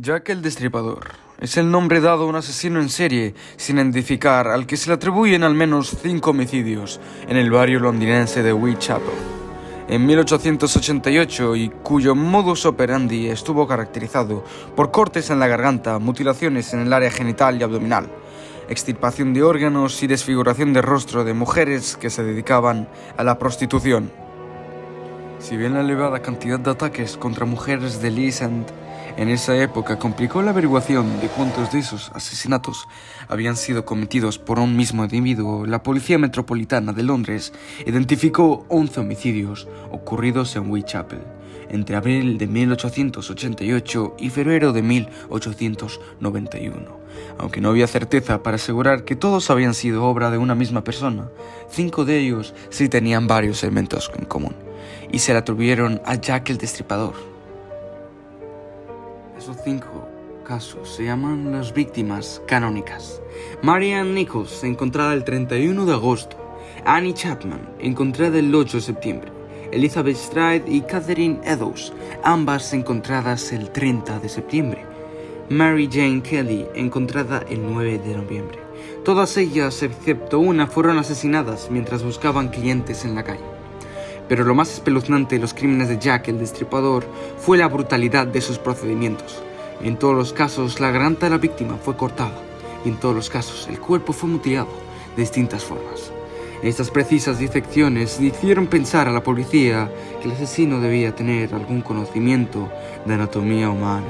Jack el Destripador es el nombre dado a un asesino en serie sin identificar al que se le atribuyen al menos 5 homicidios en el barrio londinense de Whitechapel en 1888 y cuyo modus operandi estuvo caracterizado por cortes en la garganta, mutilaciones en el área genital y abdominal, extirpación de órganos y desfiguración de rostro de mujeres que se dedicaban a la prostitución. Si bien la elevada cantidad de ataques contra mujeres de Leigh End en esa época complicó la averiguación de cuántos de esos asesinatos habían sido cometidos por un mismo individuo, la Policía Metropolitana de Londres identificó 11 homicidios ocurridos en Whitechapel entre abril de 1888 y febrero de 1891. Aunque no había certeza para asegurar que todos habían sido obra de una misma persona, 5 de ellos sí tenían varios elementos en común y se le atribuyeron a Jack el Destripador. Esos 5 casos se llaman las víctimas canónicas. Mary Ann Nichols, encontrada el 31 de agosto. Annie Chapman, encontrada el 8 de septiembre. Elizabeth Stride y Catherine Eddowes, ambas encontradas el 30 de septiembre. Mary Jane Kelly, encontrada el 9 de noviembre. Todas ellas, excepto una, fueron asesinadas mientras buscaban clientes en la calle. Pero lo más espeluznante de los crímenes de Jack el Destripador fue la brutalidad de sus procedimientos. En todos los casos, la garganta de la víctima fue cortada y en todos los casos, el cuerpo fue mutilado de distintas formas. Estas precisas disecciones hicieron pensar a la policía que el asesino debía tener algún conocimiento de anatomía humana.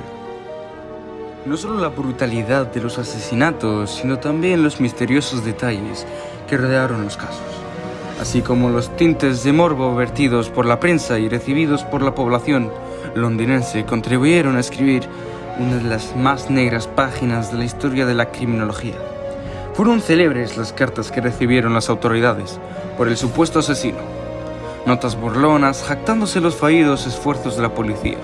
No solo la brutalidad de los asesinatos, sino también los misteriosos detalles que rodearon los casos, así como los tintes de morbo vertidos por la prensa y recibidos por la población londinense, contribuyeron a escribir una de las más negras páginas de la historia de la criminología. Fueron célebres las cartas que recibieron las autoridades por el supuesto asesino, notas burlonas jactándose los fallidos esfuerzos de la policía.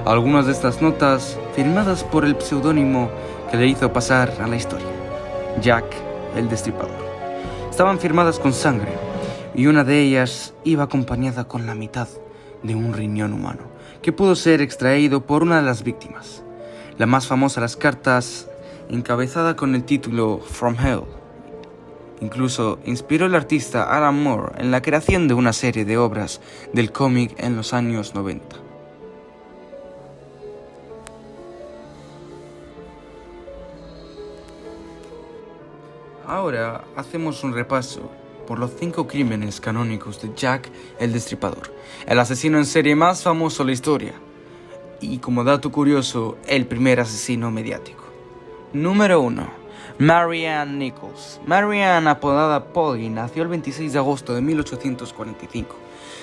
Algunas de estas notas firmadas por el seudónimo que le hizo pasar a la historia, Jack el Destripador. Estaban firmadas con sangre, y una de ellas iba acompañada con la mitad de un riñón humano, que pudo ser extraído por una de las víctimas. La más famosa de las cartas, encabezada con el título From Hell, incluso inspiró al artista Alan Moore en la creación de una serie de obras del cómic en los años 90. Ahora hacemos un repaso por los 5 crímenes canónicos de Jack el Destripador, el asesino en serie más famoso de la historia, y como dato curioso, el primer asesino mediático. Número 1. Mary Ann Nichols. Mary Ann, apodada Polly, nació el 26 de agosto de 1845.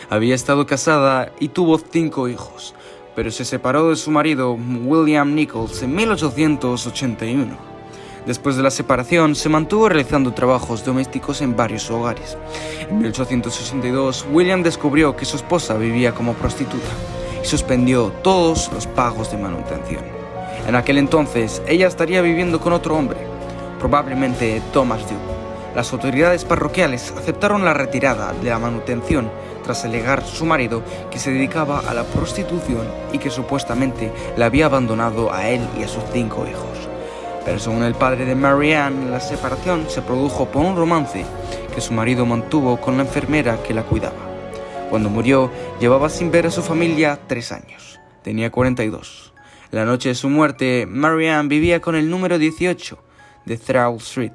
Había estado casada y tuvo 5 hijos, pero se separó de su marido William Nichols en 1881. Después de la separación, se mantuvo realizando trabajos domésticos en varios hogares. En 1882, William descubrió que su esposa vivía como prostituta y suspendió todos los pagos de manutención. En aquel entonces, ella estaría viviendo con otro hombre, probablemente Thomas Duke. Las autoridades parroquiales aceptaron la retirada de la manutención tras alegar su marido que se dedicaba a la prostitución y que supuestamente la había abandonado a él y a sus 5 hijos. Pero según el padre de Mary Ann, la separación se produjo por un romance que su marido mantuvo con la enfermera que la cuidaba. Cuando murió, llevaba sin ver a su familia 3 años. Tenía 42. La noche de su muerte, Mary Ann vivía con el número 18 de Thrall Street,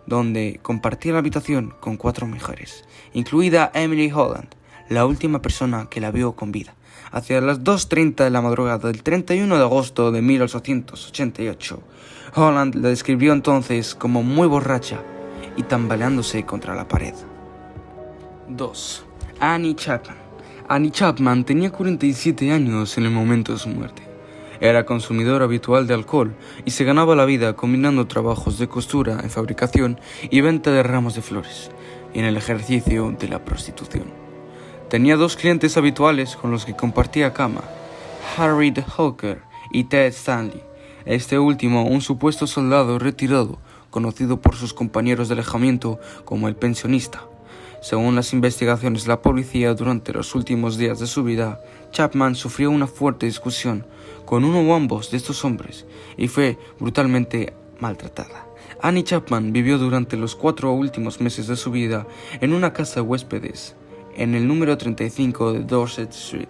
donde compartía la habitación con 4 mujeres, incluida Emily Holland, la última persona que la vio con vida. Hacia las 2:30 de la madrugada del 31 de agosto de 1888, Holland la describió entonces como muy borracha y tambaleándose contra la pared. 2. Annie Chapman. Annie Chapman tenía 47 años en el momento de su muerte. Era consumidor habitual de alcohol y se ganaba la vida combinando trabajos de costura en fabricación y venta de ramos de flores, y en el ejercicio de la prostitución. Tenía 2 clientes habituales con los que compartía cama, Harriet Hawker y Ted Stanley. Este último, un supuesto soldado retirado, conocido por sus compañeros de alejamiento como el pensionista. Según las investigaciones de la policía, durante los últimos días de su vida, Chapman sufrió una fuerte discusión con uno o ambos de estos hombres y fue brutalmente maltratada. Annie Chapman vivió durante los 4 últimos meses de su vida en una casa de huéspedes en el número 35 de Dorset Street.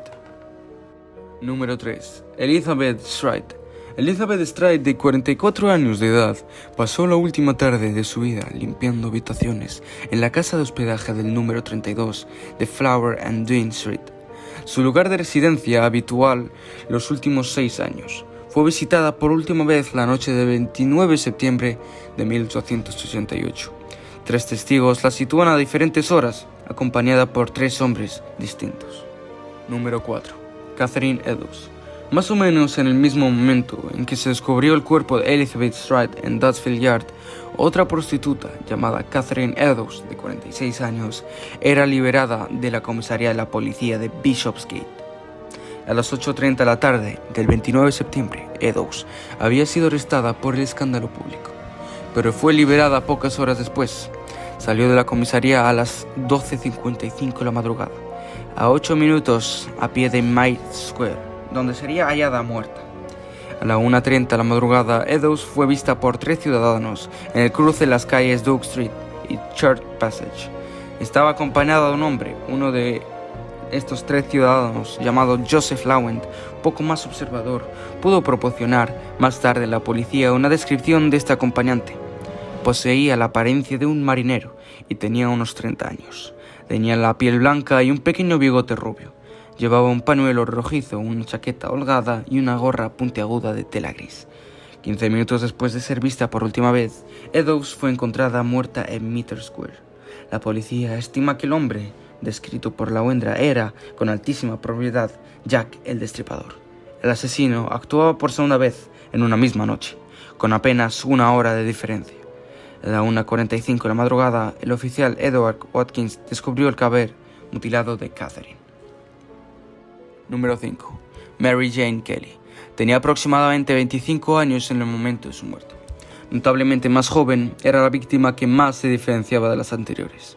Número 3. Elizabeth Stride. Elizabeth Stride, de 44 años de edad, pasó la última tarde de su vida limpiando habitaciones en la casa de hospedaje del número 32 de Flower and Dean Street, su lugar de residencia habitual los últimos 6 años. Fue visitada por última vez la noche del 29 de septiembre de 1888. 3 testigos la sitúan a diferentes horas, acompañada por 3 hombres distintos. Número 4. Catherine Eddowes. Más o menos en el mismo momento en que se descubrió el cuerpo de Elizabeth Stride en Dudsfield Yard, otra prostituta llamada Catherine Eddowes, de 46 años, era liberada de la comisaría de la policía de Bishopsgate. A las 8:30 de la tarde del 29 de septiembre, Eddowes había sido arrestada por el escándalo público, pero fue liberada pocas horas después. Salió de la comisaría a las 12:55 de la madrugada, a 8 minutos a pie de Mile Square, donde sería hallada muerta. A la 1:30 de la madrugada, Eddowes fue vista por 3 ciudadanos en el cruce de las calles Duke Street y Church Passage. Estaba acompañada de un hombre. Uno de estos 3 ciudadanos, llamado Joseph Lawent, poco más observador, pudo proporcionar más tarde a la policía una descripción de este acompañante. Poseía la apariencia de un marinero y tenía unos 30 años. Tenía la piel blanca y un pequeño bigote rubio. Llevaba un pañuelo rojizo, una chaqueta holgada y una gorra puntiaguda de tela gris. 15 minutos después de ser vista por última vez, Eddowes fue encontrada muerta en Meter Square. La policía estima que el hombre, descrito por la Wendra, era, con altísima probabilidad, Jack el Destripador. El asesino actuaba por segunda vez en una misma noche, con apenas 1 hora de diferencia. A la 1:45 de la madrugada, el oficial Edward Watkins descubrió el cadáver mutilado de Catherine. Número 5. Mary Jane Kelly. Tenía aproximadamente 25 años en el momento de su muerte. Notablemente más joven, era la víctima que más se diferenciaba de las anteriores.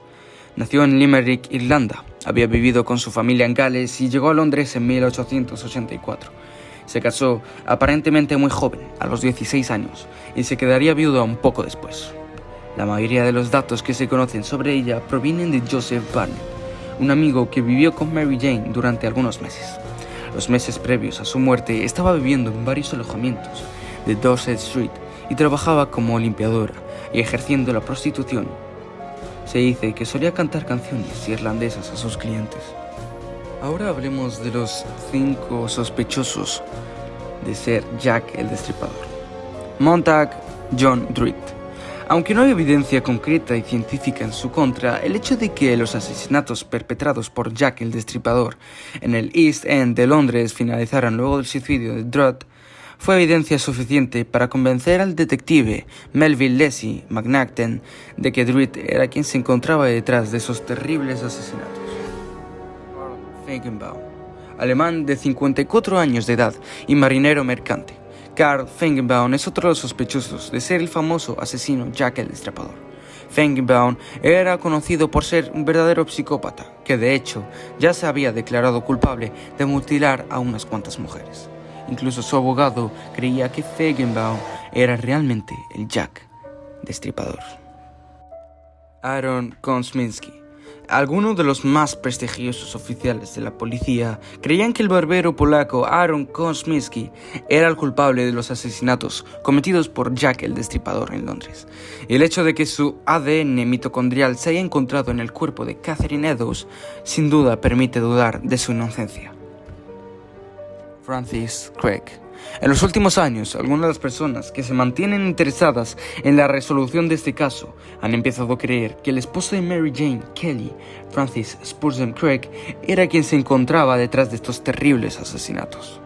Nació en Limerick, Irlanda. Había vivido con su familia en Gales y llegó a Londres en 1884. Se casó aparentemente muy joven, a los 16 años, y se quedaría viuda un poco después. La mayoría de los datos que se conocen sobre ella provienen de Joseph Barnett, un amigo que vivió con Mary Jane durante algunos meses. Los meses previos a su muerte estaba viviendo en varios alojamientos de Dorset Street y trabajaba como limpiadora y ejerciendo la prostitución. Se dice que solía cantar canciones irlandesas a sus clientes. Ahora hablemos de los 5 sospechosos de ser Jack el Destripador. Montag John Druitt. Aunque no hay evidencia concreta y científica en su contra, el hecho de que los asesinatos perpetrados por Jack el Destripador en el East End de Londres finalizaran luego del suicidio de Druitt fue evidencia suficiente para convencer al detective Melville Leslie McNaughton de que Druitt era quien se encontraba detrás de esos terribles asesinatos. Carl Feigenbaum, alemán de 54 años de edad y marinero mercante. Carl Feigenbaum es otro de los sospechosos de ser el famoso asesino Jack el Destripador. Feigenbaum era conocido por ser un verdadero psicópata, que de hecho ya se había declarado culpable de mutilar a unas cuantas mujeres. Incluso su abogado creía que Feigenbaum era realmente el Jack Destripador. Aaron Kosminski. Algunos de los más prestigiosos oficiales de la policía creían que el barbero polaco Aaron Kosminski era el culpable de los asesinatos cometidos por Jack el Destripador en Londres. El hecho de que su ADN mitocondrial se haya encontrado en el cuerpo de Catherine Eddowes sin duda permite dudar de su inocencia. Francis Craig. En los últimos años, algunas de las personas que se mantienen interesadas en la resolución de este caso han empezado a creer que el esposo de Mary Jane Kelly, Francis Spurgeon Craig, era quien se encontraba detrás de estos terribles asesinatos.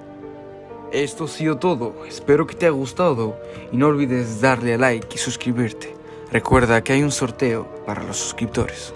Esto ha sido todo, espero que te haya gustado y no olvides darle a like y suscribirte. Recuerda que hay un sorteo para los suscriptores.